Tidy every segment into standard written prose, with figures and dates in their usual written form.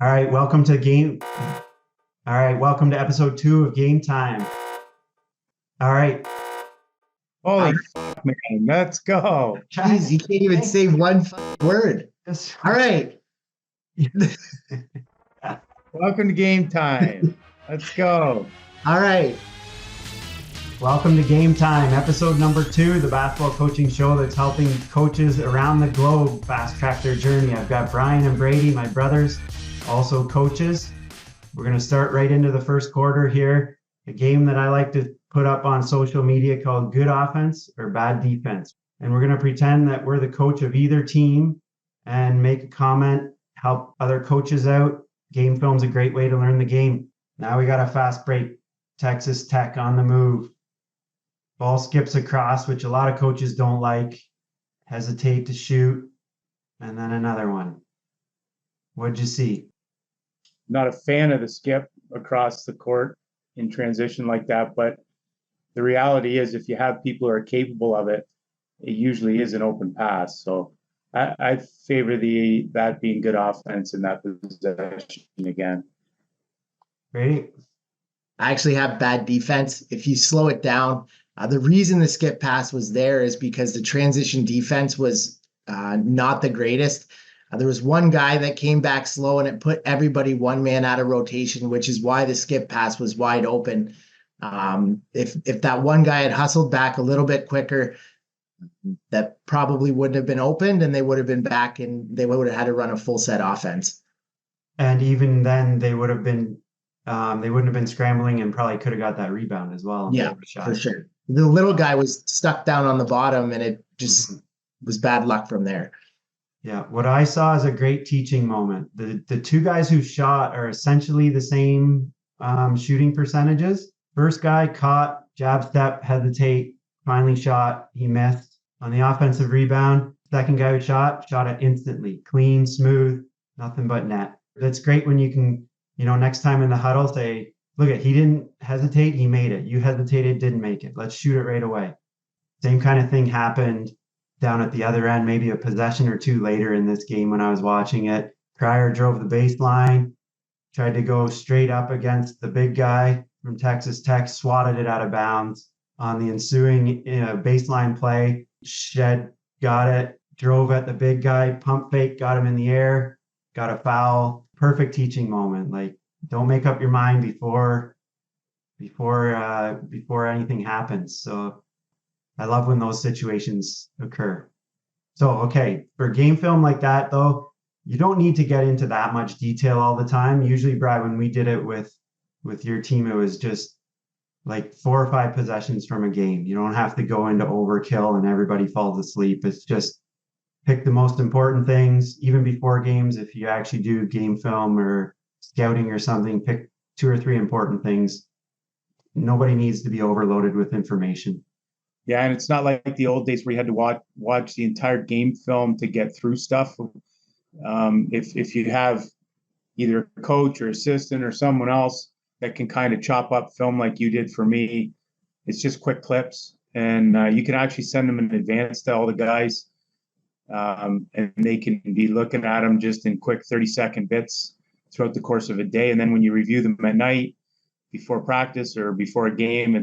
All right, welcome to game. All right, welcome to episode 2 of Game Time. All right. Holy fuck, man. Let's go. Jeez, you can't even say one word. All right. Welcome to Game Time. Let's go. All right. Welcome to Game Time, episode number 2, the basketball coaching show that's helping coaches around the globe fast track their journey. I've got Brian and Brady, my brothers, also coaches. We're going to start right into the first quarter here. A game that I like to put up on social media called Good Offense or Bad Defense. And we're going to pretend that we're the coach of either team and make a comment, help other coaches out. Game film's a great way to learn the game. Now we got a fast break. Texas Tech on the move. Ball skips across, which a lot of coaches don't like. Hesitate to shoot. And then another one. What'd you see? Not a fan of the skip across the court in transition like that, but the reality is if you have people who are capable of it, it usually is an open pass. So I favor that being good offense in that possession again. Great. I actually have bad defense. If you slow it down, the reason the skip pass was there is because the transition defense was not the greatest. There was one guy that came back slow and it put everybody one man out of rotation, which is why the skip pass was wide open. If that one guy had hustled back a little bit quicker, that probably wouldn't have been opened and they would have been back and they would have had to run a full set offense. And even then they wouldn't have been scrambling and probably could have got that rebound as well. Yeah, for sure. The little guy was stuck down on the bottom and it just was bad luck from there. Yeah, what I saw is a great teaching moment. The two guys who shot are essentially the same shooting percentages. First guy caught, jab step, hesitate, finally shot, he missed. On the offensive rebound, second guy who shot it instantly, clean, smooth, nothing but net. That's great when you can, next time in the huddle say, look he didn't hesitate, he made it. You hesitated, didn't make it. Let's shoot it right away. Same kind of thing happened down at the other end, maybe a possession or two later in this game when I was watching it. Cryer drove the baseline, tried to go straight up against the big guy from Texas Tech, swatted it out of bounds. On the ensuing baseline play, Shed got it, drove at the big guy, pump fake, got him in the air, got a foul. Perfect teaching moment. Like, don't make up your mind before anything happens. So I love when those situations occur. So, okay, for game film like that, though, you don't need to get into that much detail all the time. Usually, Brad, when we did it with your team, it was just like 4 or 5 possessions from a game. You don't have to go into overkill and everybody falls asleep. It's just pick the most important things, even before games. If you actually do game film or scouting or something, pick 2 or 3 important things. Nobody needs to be overloaded with information. Yeah, and it's not like the old days where you had to watch the entire game film to get through stuff. If you have either a coach or assistant or someone else that can kind of chop up film like you did for me, it's just quick clips. And you can actually send them in advance to all the guys. And they can be looking at them just in quick 30-second bits throughout the course of a day. And then when you review them at night before practice or before a game,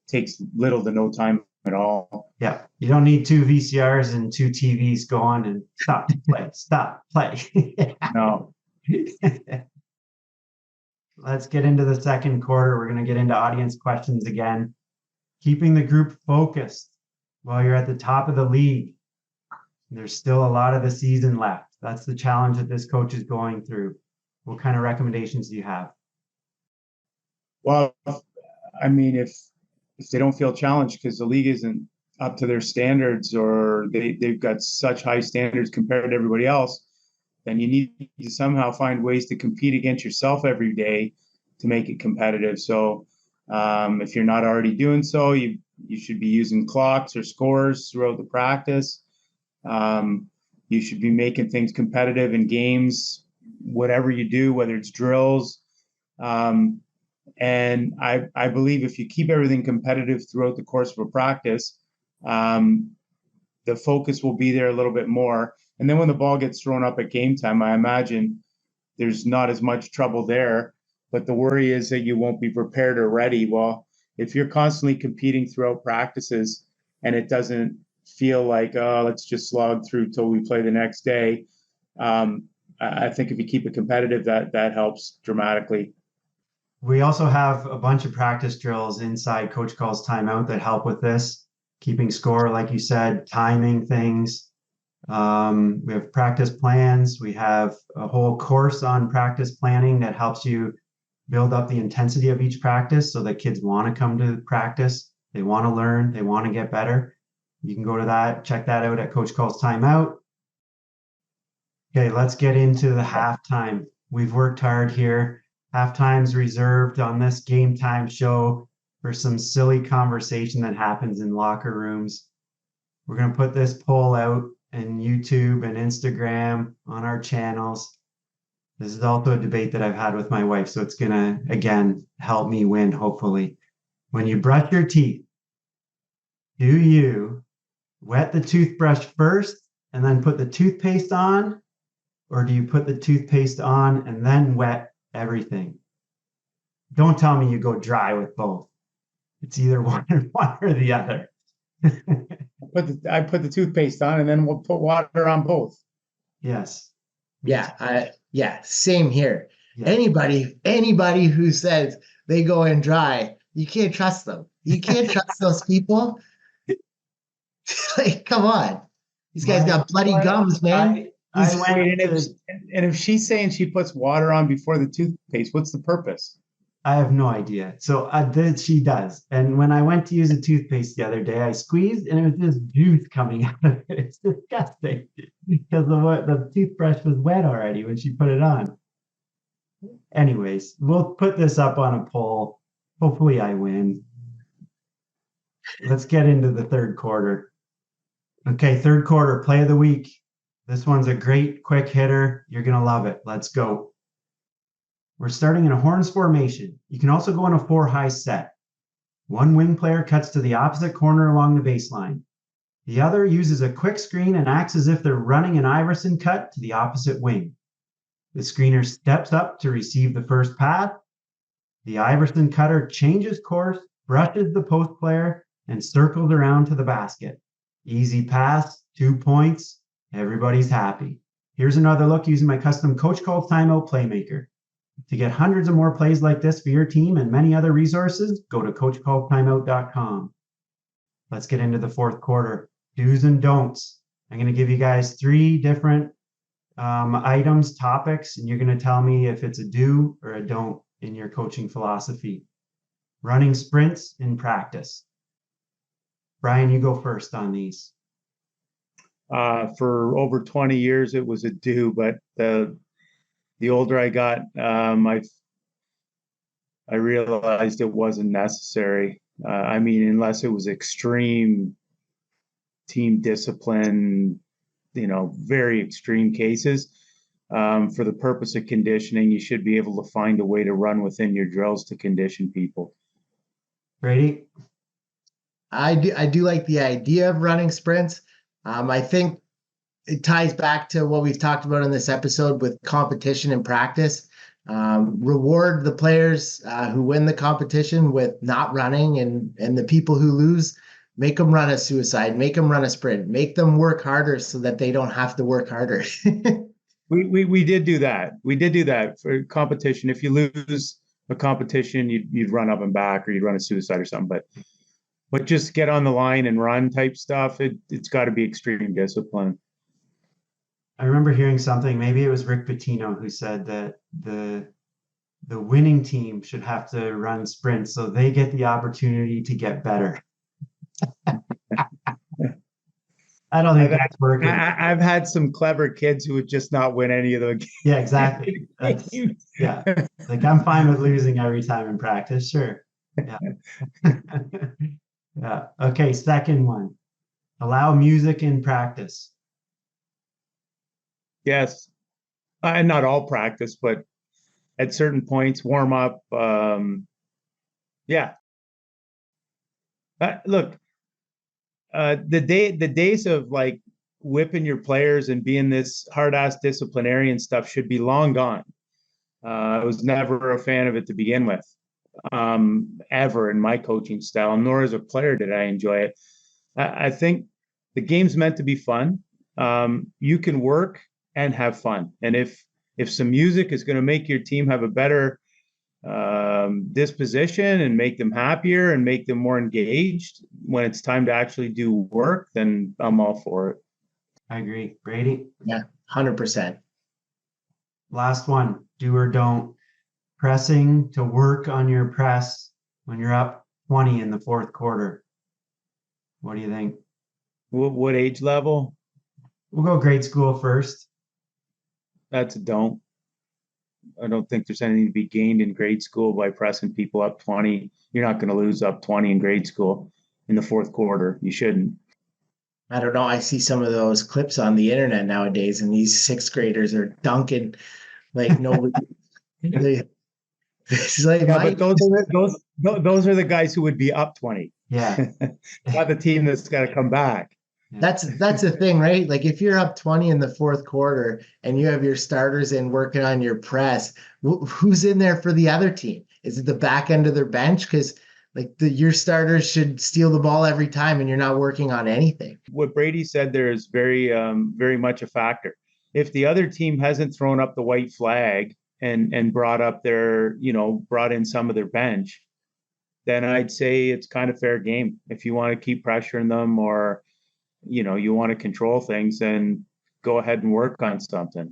takes little to no time at all. Yeah, you don't need 2 VCRs and 2 TVs going and stop, play. No. Let's get into the second quarter. We're going to get into audience questions again. Keeping the group focused while you're at the top of the league. There's still a lot of the season left. That's the challenge that this coach is going through. What kind of recommendations do you have? Well, I mean, if they don't feel challenged because the league isn't up to their standards or they've got such high standards compared to everybody else, then you need to somehow find ways to compete against yourself every day to make it competitive. So if you're not already doing so, you should be using clocks or scores throughout the practice. You should be making things competitive in games, whatever you do, whether it's drills. And I believe if you keep everything competitive throughout the course of a practice, the focus will be there a little bit more. And then when the ball gets thrown up at game time, I imagine there's not as much trouble there. But the worry is that you won't be prepared or ready. Well, if you're constantly competing throughout practices and it doesn't feel like, oh, let's just slog through till we play the next day. I think if you keep it competitive, that helps dramatically. We also have a bunch of practice drills inside Coach Call's timeout that help with this, keeping score, like you said, timing things. We have practice plans. We have a whole course on practice planning that helps you build up the intensity of each practice so that kids want to come to practice. They want to learn. They want to get better. You can go to that, check that out at Coach Call's timeout. Okay, let's get into the halftime. We've worked hard here. Halftime's reserved on this game time show for some silly conversation that happens in locker rooms. We're going to put this poll out in YouTube and Instagram on our channels. This is also a debate that I've had with my wife, so it's going to, again, help me win, hopefully. When you brush your teeth, do you wet the toothbrush first and then put the toothpaste on? Or do you put the toothpaste on and then wet everything? Don't tell me you go dry with both. It's either one or the other. I put the toothpaste on and then we'll put water on both. Yes. Yeah, same here. Yeah. Anybody who says they go in dry, you can't trust them. You can't trust those people. Like, come on. These guys got bloody gums, man. And if she's saying she puts water on before the toothpaste, what's the purpose? I have no idea. So she does. And when I went to use a toothpaste the other day, I squeezed and it was just juice coming out of it. It's disgusting because the toothbrush was wet already when she put it on. Anyways, we'll put this up on a poll. Hopefully I win. Let's get into the third quarter. Okay, third quarter, play of the week. This one's a great quick hitter. You're going to love it. Let's go. We're starting in a horns formation. You can also go in a 4-high set. One wing player cuts to the opposite corner along the baseline. The other uses a quick screen and acts as if they're running an Iverson cut to the opposite wing. The screener steps up to receive the first pad. The Iverson cutter changes course, brushes the post player, and circles around to the basket. Easy pass, 2 points. Everybody's happy. Here's another look using my custom Coach Called Timeout Playmaker. To get hundreds of more plays like this for your team and many other resources, go to coachcalledtimeout.com. Let's get into the fourth quarter. Do's and don'ts. I'm going to give you guys 3 different items, topics, and you're going to tell me if it's a do or a don't in your coaching philosophy. Running sprints in practice. Brian, you go first on these. For over 20 years, it was a do, but the older I got, I realized it wasn't necessary. I mean, unless it was extreme team discipline, very extreme cases. For the purpose of conditioning, you should be able to find a way to run within your drills to condition people. Brady? I do like the idea of running sprints. I think it ties back to what we've talked about in this episode with competition and practice. Reward the players who win the competition with not running, and the people who lose, make them run a suicide, make them run a sprint, make them work harder so that they don't have to work harder. We did do that. We did do that for competition. If you lose a competition, you'd run up and back, or you'd run a suicide or something. But just get on the line and run type stuff. It's got to be extreme discipline. I remember hearing something, maybe it was Rick Pitino, who said that the winning team should have to run sprints so they get the opportunity to get better. I don't think that's working. I've had some clever kids who would just not win any of the games. Yeah, exactly. Yeah. Like, I'm fine with losing every time in practice. Sure. Yeah. Yeah. Okay. Second one, allow music in practice. Yes. And not all practice, but at certain points, warm up. Yeah. Look, the days of like whipping your players and being this hard ass disciplinarian stuff should be long gone. I was never a fan of it to begin with, ever in my coaching style, nor as a player did I enjoy it. I think the game's meant to be fun. You can work and have fun. And if some music is going to make your team have a better disposition and make them happier and make them more engaged when it's time to actually do work, then I'm all for it. I agree. Brady? Yeah, 100%. Last one, do or don't. Pressing to work on your press when you're up 20 in the fourth quarter. What do you think? What age level? We'll go grade school first. That's a don't. I don't think there's anything to be gained in grade school by pressing people up 20. You're not going to lose up 20 in grade school in the fourth quarter. You shouldn't. I don't know. I see some of those clips on the internet nowadays, and these sixth graders are dunking like nobody. It's like, yeah, but those are the guys who would be up 20. Yeah. Not the team that's got to come back. That's the thing, right? Like if you're up 20 in the fourth quarter and you have your starters in working on your press, who's in there for the other team? Is it the back end of their bench? Because like your starters should steal the ball every time and you're not working on anything. What Brady said there is very, very much a factor. If the other team hasn't thrown up the white flag and brought in some of their bench, then I'd say it's kind of fair game. If you want to keep pressuring them or, you want to control things, then go ahead and work on something.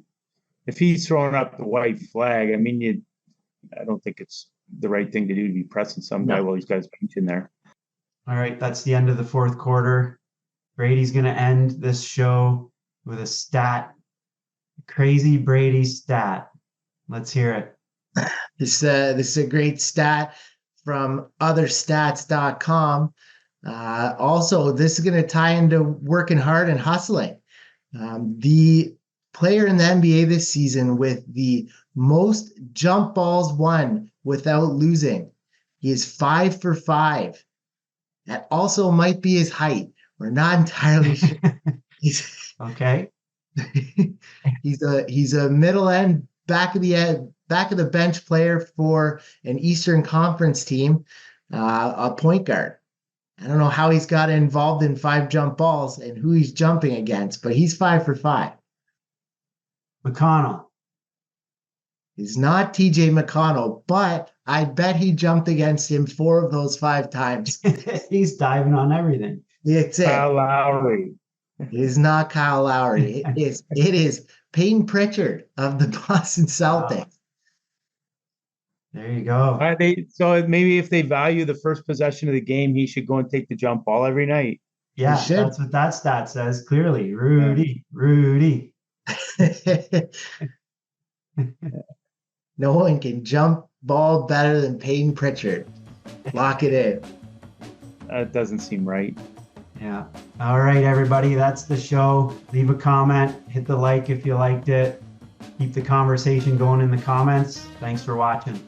If he's throwing up the white flag, I don't think it's the right thing to do to be pressing some guy while he's got his bench in there. All right, that's the end of the fourth quarter. Brady's going to end this show with a stat. Crazy Brady stat. Let's hear it. This is a great stat from otherstats.com. Also, this is going to tie into working hard and hustling. The player in the NBA this season with the most jump balls won without losing. He is 5 for 5. That also might be his height. We're not entirely sure. Okay. He's a middle end, back of the bench player for an Eastern Conference team, a point guard. I don't know how he's got involved in 5 jump balls and who he's jumping against, but he's 5 for 5. McConnell. He's not TJ McConnell, but I bet he jumped against him 4 of those 5 times. He's diving on everything. It's it. Kyle Lowry. It is not Kyle Lowry. It is Peyton Pritchard of the Boston Celtics. Wow. There you go. So maybe if they value the first possession of the game, he should go and take the jump ball every night. Yeah, that's what that stat says clearly. Rudy. No one can jump ball better than Peyton Pritchard. Lock it in. That doesn't seem right. Yeah. All right, everybody. That's the show. Leave a comment. Hit the like if you liked it. Keep the conversation going in the comments. Thanks for watching.